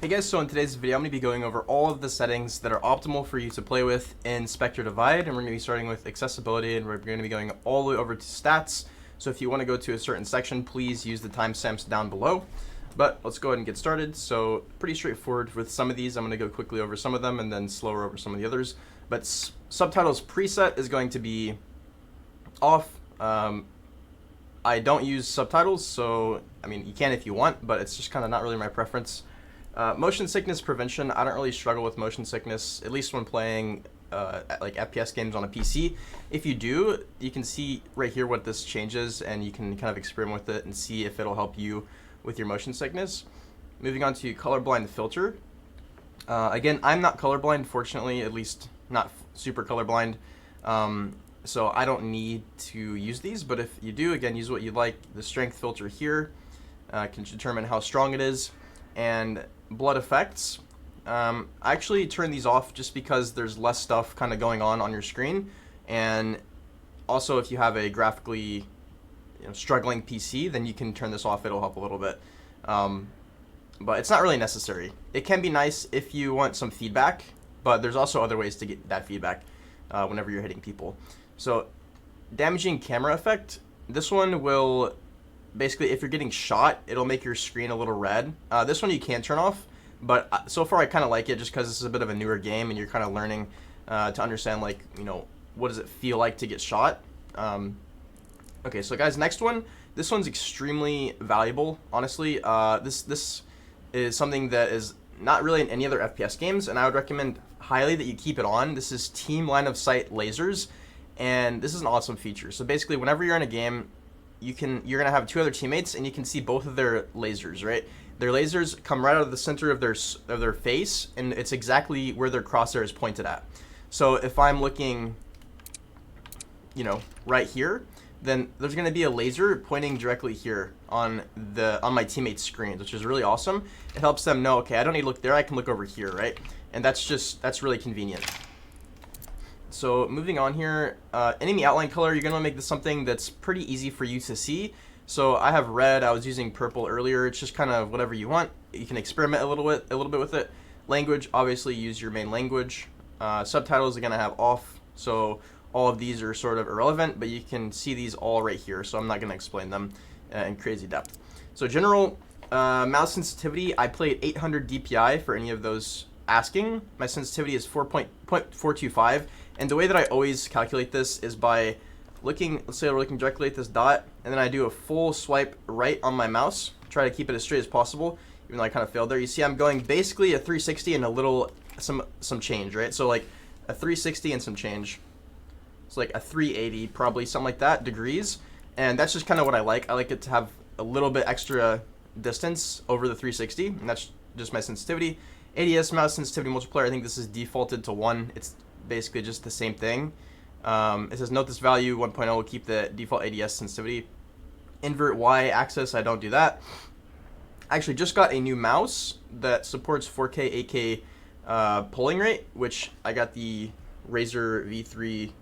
Hey guys, so in today's video I'm going to be going over all of the settings that are optimal for you to play with in Spectre Divide, and we're going to be starting with accessibility, and we're going to be going all the way over to stats. So if you want to go to a certain section, please use the timestamps down below. But let's go ahead and get started. So pretty straightforward with some of these. I'm going to go quickly over some of them and then slower over some of the others. But subtitles preset is going to be off. I don't use subtitles, so I mean you can if you want, but it's just kind of not really my preference. Motion sickness prevention, I don't really struggle with motion sickness, at least when playing like FPS games on a PC. If you do, you can see right here what this changes, and you can kind of experiment with it and see if it'll help you with your motion sickness. Moving on to colorblind filter. Again, I'm not colorblind, fortunately, at least not super colorblind. So I don't need to use these, but if you do, again, use what you like. The strength filter here can determine how strong it is. And blood effects, I actually turn these off just because there's less stuff kind of going on your screen, and also if you have a graphically struggling PC, then you can turn this off. It'll help a little bit, but it's not really necessary. It can be nice if you want some feedback, but there's also other ways to get that feedback whenever you're hitting people. So damaging camera effect, this one will basically, if you're getting shot, it'll make your screen a little red. This one you can turn off, but so far I kind of like it just because this is a bit of a newer game and you're kind of learning to understand, like, what does it feel like to get shot. Okay, so guys, next one. This one's extremely valuable, honestly. This is something that is not really in any other FPS games, and I would recommend highly that you keep it on. This is team line of sight lasers, and this is an awesome feature. So basically, whenever you're in a game, you're gonna have two other teammates, and you can see both of their lasers, right? Their lasers come right out of the center of their face, and it's exactly where their crosshair is pointed at. So if I'm looking, right here, then there's gonna be a laser pointing directly here on my teammate's screen, which is really awesome. It helps them know, okay, I don't need to look there, I can look over here, right? And that's really convenient. So moving on here, enemy outline color, you're gonna make this something that's pretty easy for you to see. So I have red, I was using purple earlier. It's just kind of whatever you want. You can experiment a little bit with it. Language, obviously use your main language. Subtitles are gonna have off, so all of these are sort of irrelevant, but you can see these all right here, so I'm not gonna explain them in crazy depth. So general mouse sensitivity, I played 800 DPI for any of those asking. My sensitivity is 4.425. And the way that I always calculate this is by looking, let's say we're looking directly at this dot, and then I do a full swipe right on my mouse, try to keep it as straight as possible, even though I kind of failed there. You see I'm going basically a 360 and a little, some change, right? So like a 360 and some change. It's like a 380, probably, something like that, degrees. And that's just kind of what I like. I like it to have a little bit extra distance over the 360, and that's just my sensitivity. ADS mouse sensitivity multiplier, I think this is defaulted to 1. It's basically just the same thing. It says note this value 1.0 will keep the default ADS sensitivity. Invert Y axis, I don't do that. I actually just got a new mouse that supports 4K 8K polling rate, which I got the Razer V3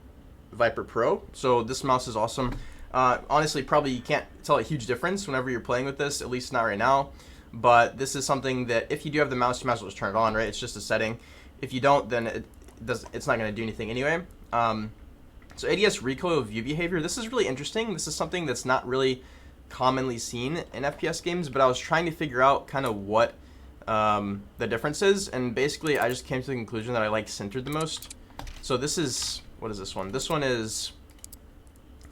Viper Pro. So this mouse is awesome. Honestly, probably you can't tell a huge difference whenever you're playing with this, at least not right now. But this is something that if you do have the mouse, you might as well just turn it on, right? It's just a setting. If you don't, then it's not going to do anything anyway. So ADS recoil view behavior, this is really interesting. This is something that's not really commonly seen in FPS games, but I was trying to figure out kind of what the difference is, and basically I just came to the conclusion that I like centered the most. So this is, what is this one? This one is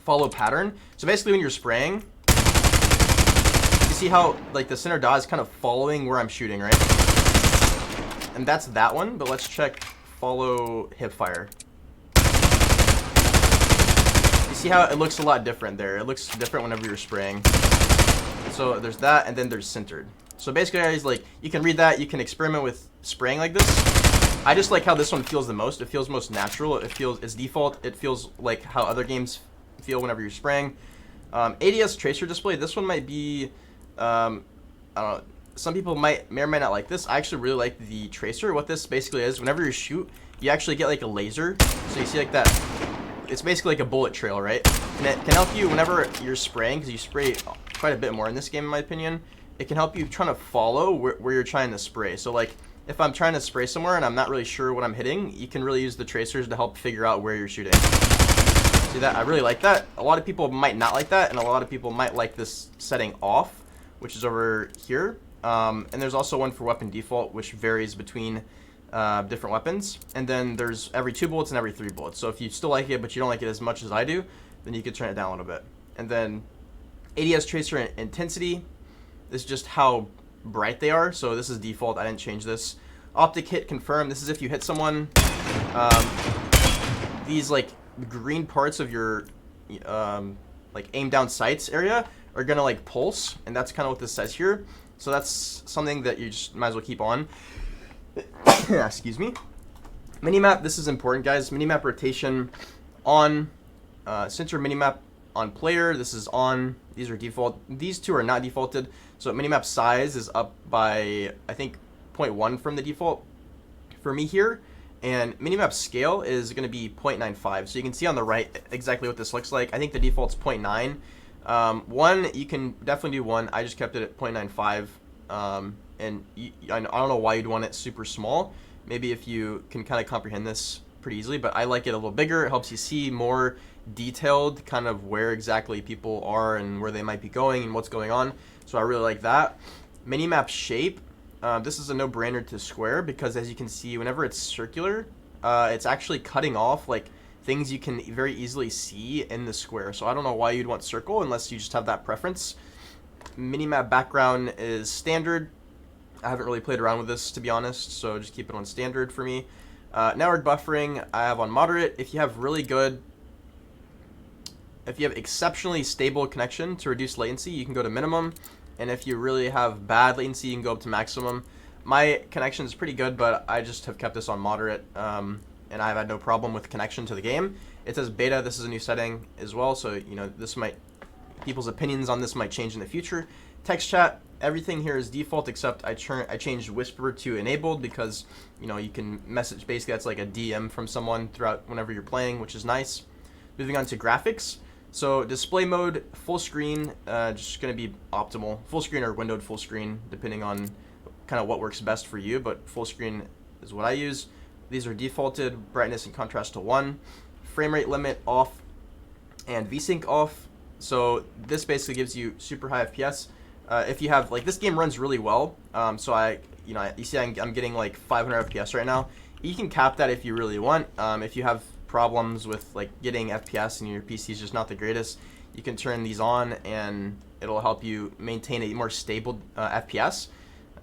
follow pattern. So basically when you're spraying, you see how like the center dot is kind of following where I'm shooting, right? And that's that one, but let's check follow hip fire. You see how it looks a lot different there. It looks different whenever you're spraying. So there's that, and then there's centered. So basically, guys, like, you can read that. You can experiment with spraying like this. I just like how this one feels the most. It feels most natural. It's default. It feels like how other games feel whenever you're spraying. ADS tracer display. This one might be, I don't know. Some people may or may not like this. I actually really like the tracer. What this basically is, whenever you shoot, you actually get like a laser. So you see like that. It's basically like a bullet trail, right? And it can help you whenever you're spraying, because you spray quite a bit more in this game, in my opinion. it can help you trying to follow where you're trying to spray. So like if I'm trying to spray somewhere and I'm not really sure what I'm hitting, you can really use the tracers to help figure out where you're shooting. See that? I really like that. A lot of people might not like that, and a lot of people might like this setting off, which is over here. And there's also one for weapon default, which varies between different weapons. And then there's every 2 bullets and every 3 bullets. So if you still like it, but you don't like it as much as I do, then you could turn it down a little bit. And then ADS tracer intensity is just how bright they are. So this is default. I didn't change this. Optic hit confirm. This is if you hit someone. These like green parts of your like aim down sights area are gonna like pulse, and that's kind of what this says here. So that's something that you just might as well keep on. Excuse me. Minimap, this is important, guys. Minimap rotation on center minimap on player. This is on. These are default. These two are not defaulted. So minimap size is up by, I think, 0.1 from the default for me here. And minimap scale is going to be 0.95. So you can see on the right exactly what this looks like. I think the default's 0.9. 1, you can definitely do 1. I just kept it at 0.95. And I don't know why you'd want it super small. Maybe if you can kind of comprehend this pretty easily, but I like it a little bigger. It helps you see more detailed kind of where exactly people are and where they might be going and what's going on. So I really like that. Minimap shape. This is a no-brainer to square because, as you can see, whenever it's circular, it's actually cutting off like things you can very easily see in the square. So I don't know why you'd want circle unless you just have that preference. Minimap background is standard. I haven't really played around with this, to be honest, so just keep it on standard for me. Network buffering, I have on moderate. If you have exceptionally stable connection to reduce latency, you can go to minimum. And if you really have bad latency, you can go up to maximum. My connection is pretty good, but I just have kept this on moderate, and I've had no problem with connection to the game. It says beta. This is a new setting as well, so you know people's opinions on this might change in the future. Text chat, everything here is default except I changed Whisper to enabled because you know you can message, basically that's like a DM from someone throughout whenever you're playing, which is nice. Moving on to graphics. So display mode, full screen, just going to be optimal. Full screen or windowed full screen, depending on kind of what works best for you, but full screen is what I use. These are defaulted, brightness and contrast to 1. Frame rate limit off and VSync off. So this basically gives you super high FPS. If you have, like, this game runs really well, so you see I'm getting like 500 FPS right now. You can cap that if you really want. If you have problems with like getting FPS and your PC is just not the greatest, you can turn these on and it'll help you maintain a more stable FPS.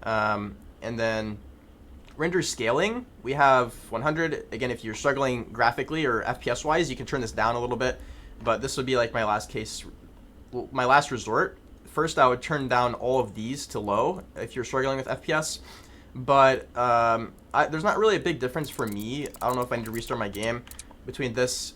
And then render scaling, we have 100. Again, if you're struggling graphically or FPS wise, you can turn this down a little bit, but this would be like my last resort. First, I would turn down all of these to low if you're struggling with FPS, but there's not really a big difference for me. I don't know if I need to restart my game between this.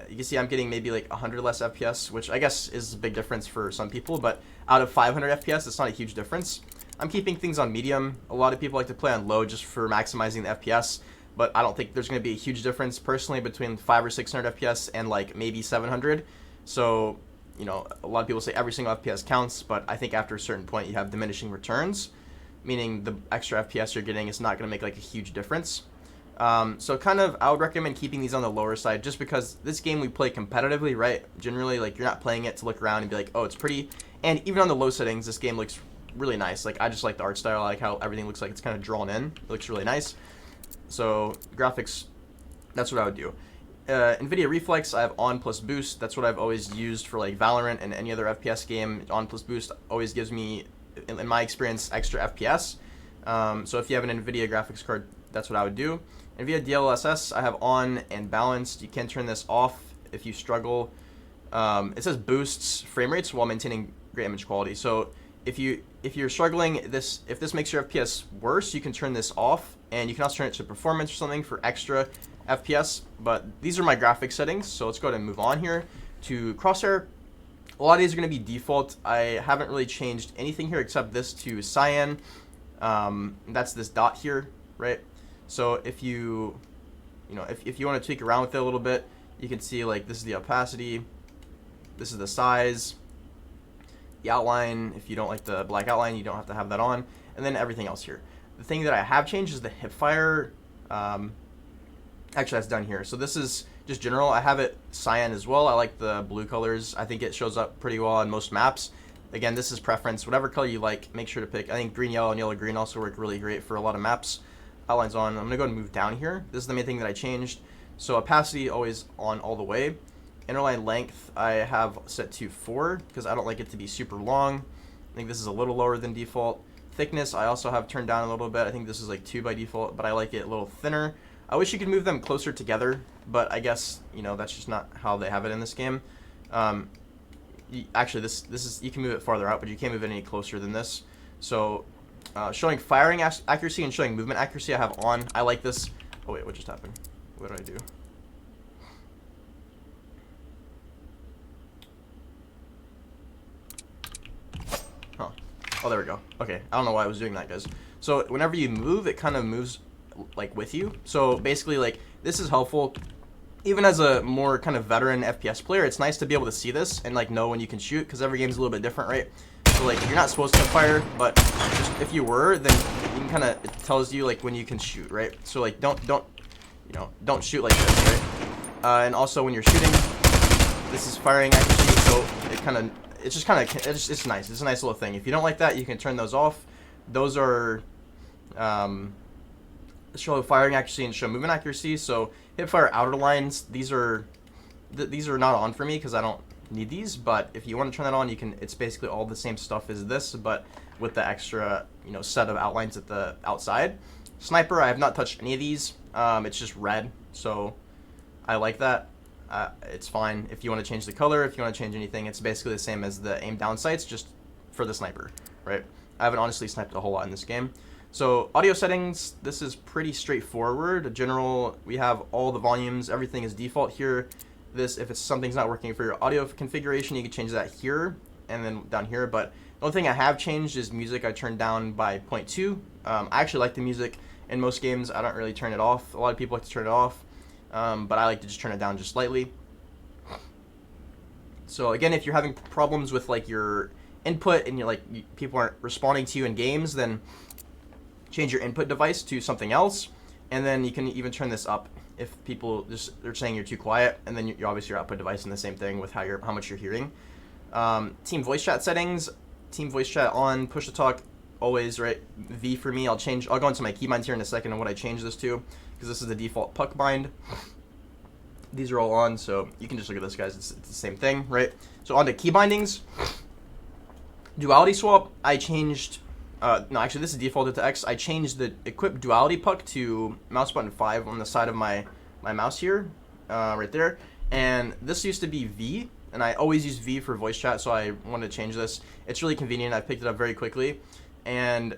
You can see I'm getting maybe like 100 less FPS, which I guess is a big difference for some people, but out of 500 FPS, it's not a huge difference. I'm keeping things on medium. A lot of people like to play on low just for maximizing the FPS, but I don't think there's going to be a huge difference personally between 500 or 600 FPS and like maybe 700. So, you know, a lot of people say every single FPS counts, but I think after a certain point you have diminishing returns, meaning the extra FPS you're getting is not going to make like a huge difference. So kind of, I would recommend keeping these on the lower side just because this game we play competitively, right? Generally, like, you're not playing it to look around and be like, oh, it's pretty. And even on the low settings, this game looks really nice. Like, I just like the art style. I like how everything looks like it's kind of drawn in. It looks really nice. So graphics, that's what I would do. NVIDIA Reflex, I have on plus boost. That's what I've always used for like Valorant and any other FPS game. On plus boost always gives me, in my experience, extra FPS. So if you have an NVIDIA graphics card, that's what I would do. NVIDIA DLSS, I have on and balanced. You can turn this off if you struggle. It says boosts frame rates while maintaining great image quality. So if you're struggling, if this makes your FPS worse, you can turn this off, and you can also turn it to performance or something for extra FPS. But these are my graphics settings, so let's go ahead and move on here to Crosshair. A lot of these are going to be default. I haven't really changed anything here except this to cyan. That's this dot here, right? So if you want to tweak around with it a little bit, you can see like this is the opacity, this is the size, the outline. If you don't like the black outline, you don't have to have that on. And then everything else here. The thing that I have changed is the hipfire. Actually, that's done here. So this is just general. I have it cyan as well. I like the blue colors. I think it shows up pretty well on most maps. Again, this is preference. Whatever color you like, make sure to pick. I think green, yellow, and yellow, green also work really great for a lot of maps. Outlines on. I'm going to go and move down here. This is the main thing that I changed. So opacity always on all the way. Innerline length I have set to 4 because I don't like it to be super long. I think this is a little lower than default. Thickness I also have turned down a little bit. I think this is like 2 by default, but I like it a little thinner. I wish you could move them closer together, but I guess, you know, that's just not how they have it in this game. Actually, this is, you can move it farther out, but you can't move it any closer than this. So showing firing accuracy and showing movement accuracy I have on. I like this. Oh wait, what just happened? What did I do? Huh. Oh, there we go. Okay, I don't know why I was doing that, guys. So whenever you move, it kind of moves like with you. So basically, like, this is helpful. Even as a more kind of veteran FPS player, it's nice to be able to see this and like know when you can shoot, because every game's a little bit different, right? So like, you're not supposed to fire, but just if you were, then you can kind of, it tells you like when you can shoot, right? So like, don't shoot like this, right? And also when you're shooting, this is firing accuracy, so it's nice. It's a nice little thing. If you don't like that, you can turn those off. Those are show firing accuracy and show movement accuracy. So hipfire outer lines, these are not on for me because I don't need these, but if you want to turn that on, you can. It's basically all the same stuff as this, but with the extra, you know, set of outlines at the outside. Sniper, I have not touched any of these. It's just red, so I like that. It's fine. If you want to change the color, if you want to change anything, it's basically the same as the aim down sights, just for the sniper, right? I haven't honestly sniped a whole lot in this game. So audio settings, this is pretty straightforward. General, we have all the volumes, everything is default here. This, if something's not working for your audio configuration, you can change that here and then down here. But the only thing I have changed is music. I turned down by 0.2. I actually like the music in most games. I don't really turn it off. A lot of people like to turn it off, but I like to just turn it down just slightly. So again, if you're having problems with like your input and people aren't responding to you in games, then change your input device to something else, and then you can even turn this up if people they're saying you're too quiet, and then you're obviously your output device in the same thing with how much you're hearing. Team voice chat settings, team voice chat on, push to talk always, right? V for me. I'll go into my keybinds here in a second on what I changed this to, because this is the default puck bind. These are all on, so you can just look at this, guys. It's the same thing, right? So on to keybindings. Duality swap, I changed. No, actually, this is defaulted to X. I changed the equip duality puck to mouse button 5 on the side of my mouse here, right there. And this used to be V, and I always use V for voice chat, so I wanted to change this. It's really convenient. I picked it up very quickly, and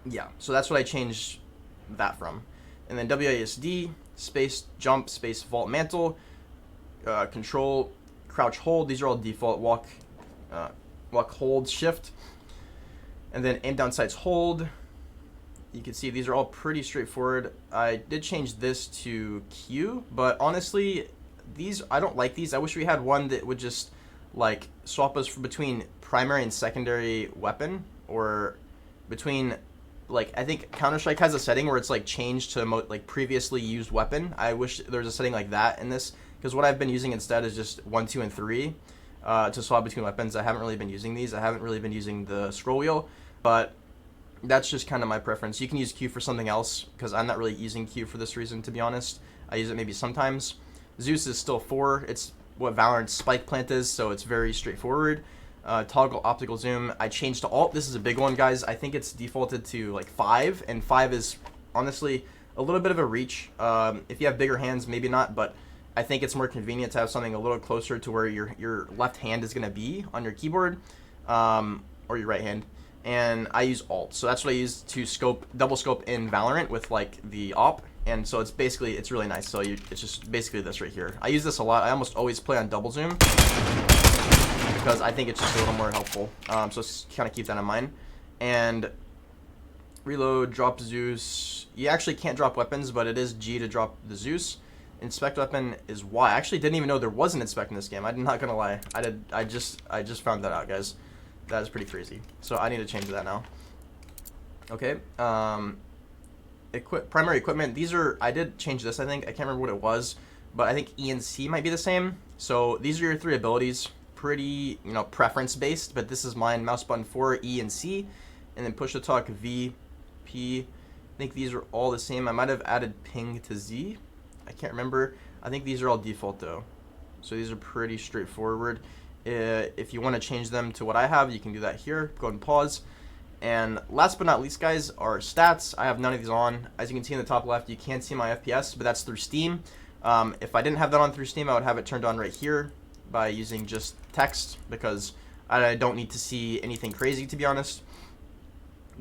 yeah, so that's what I changed that from. And then WASD, space jump, space vault mantle, control, crouch hold. These are all default. Walk, hold, shift. And then aim down sights hold. You can see these are all pretty straightforward. I did change this to Q, but honestly, I don't like these. I wish we had one that would just like swap us between primary and secondary weapon, or between, like, I think Counter-Strike has a setting where it's like changed to like previously used weapon. I wish there was a setting like that in this, because what I've been using instead is just 1, 2, and 3 to swap between weapons. I haven't really been using these. I haven't really been using the scroll wheel. But that's just kind of my preference. You can use Q for something else, because I'm not really using Q for this reason, to be honest. I use it maybe sometimes. Zeus is still 4. It's what Valorant's spike plant is, so it's very straightforward. Toggle optical zoom, I changed to alt. This is a big one, guys. I think it's defaulted to like 5, and 5 is honestly a little bit of a reach. If you have bigger hands, maybe not, but I think it's more convenient to have something a little closer to where your left hand is going to be on your keyboard, or your right hand. And I use alt, so that's what I use to double scope in Valorant with like the op, and so it's really nice. So it's just basically this right here. I use this a lot. I almost always play on double zoom because I think it's just a little more helpful. So kind of keep that in mind. And reload, drop Zeus. You actually can't drop weapons, but it is G to drop the Zeus. Inspect weapon is Y. I actually didn't even know there was an inspect in this game. I'm not gonna lie. I just found that out, guys. That is pretty crazy. So I need to change that now. Okay. Primary equipment. These are, I did change this, I think. I can't remember what it was, but I think E and C might be the same. So these are your 3 abilities. Pretty, you know, preference based, but this is mine. Mouse button 4, E and C, and then push to talk V, P. I think these are all the same. I might have added ping to Z. I can't remember. I think these are all default though. So these are pretty straightforward. If you want to change them to what I have, you can do that here. Go ahead and pause. And last but not least, guys, are stats. I have none of these on. As you can see in the top left, you can see my FPS, but that's through Steam. If I didn't have that on through Steam, I would have it turned on right here by using just text, because I don't need to see anything crazy, to be honest.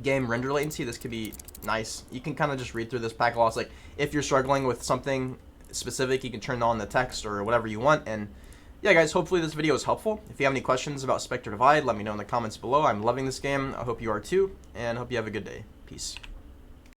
Game render latency, this could be nice. You can kind of just read through this pack loss. Like, if you're struggling with something specific, you can turn on the text or whatever you want. And yeah, guys, hopefully this video is helpful. If you have any questions about Spectre Divide, let me know in the comments below. I'm loving this game. I hope you are too, and hope you have a good day. Peace.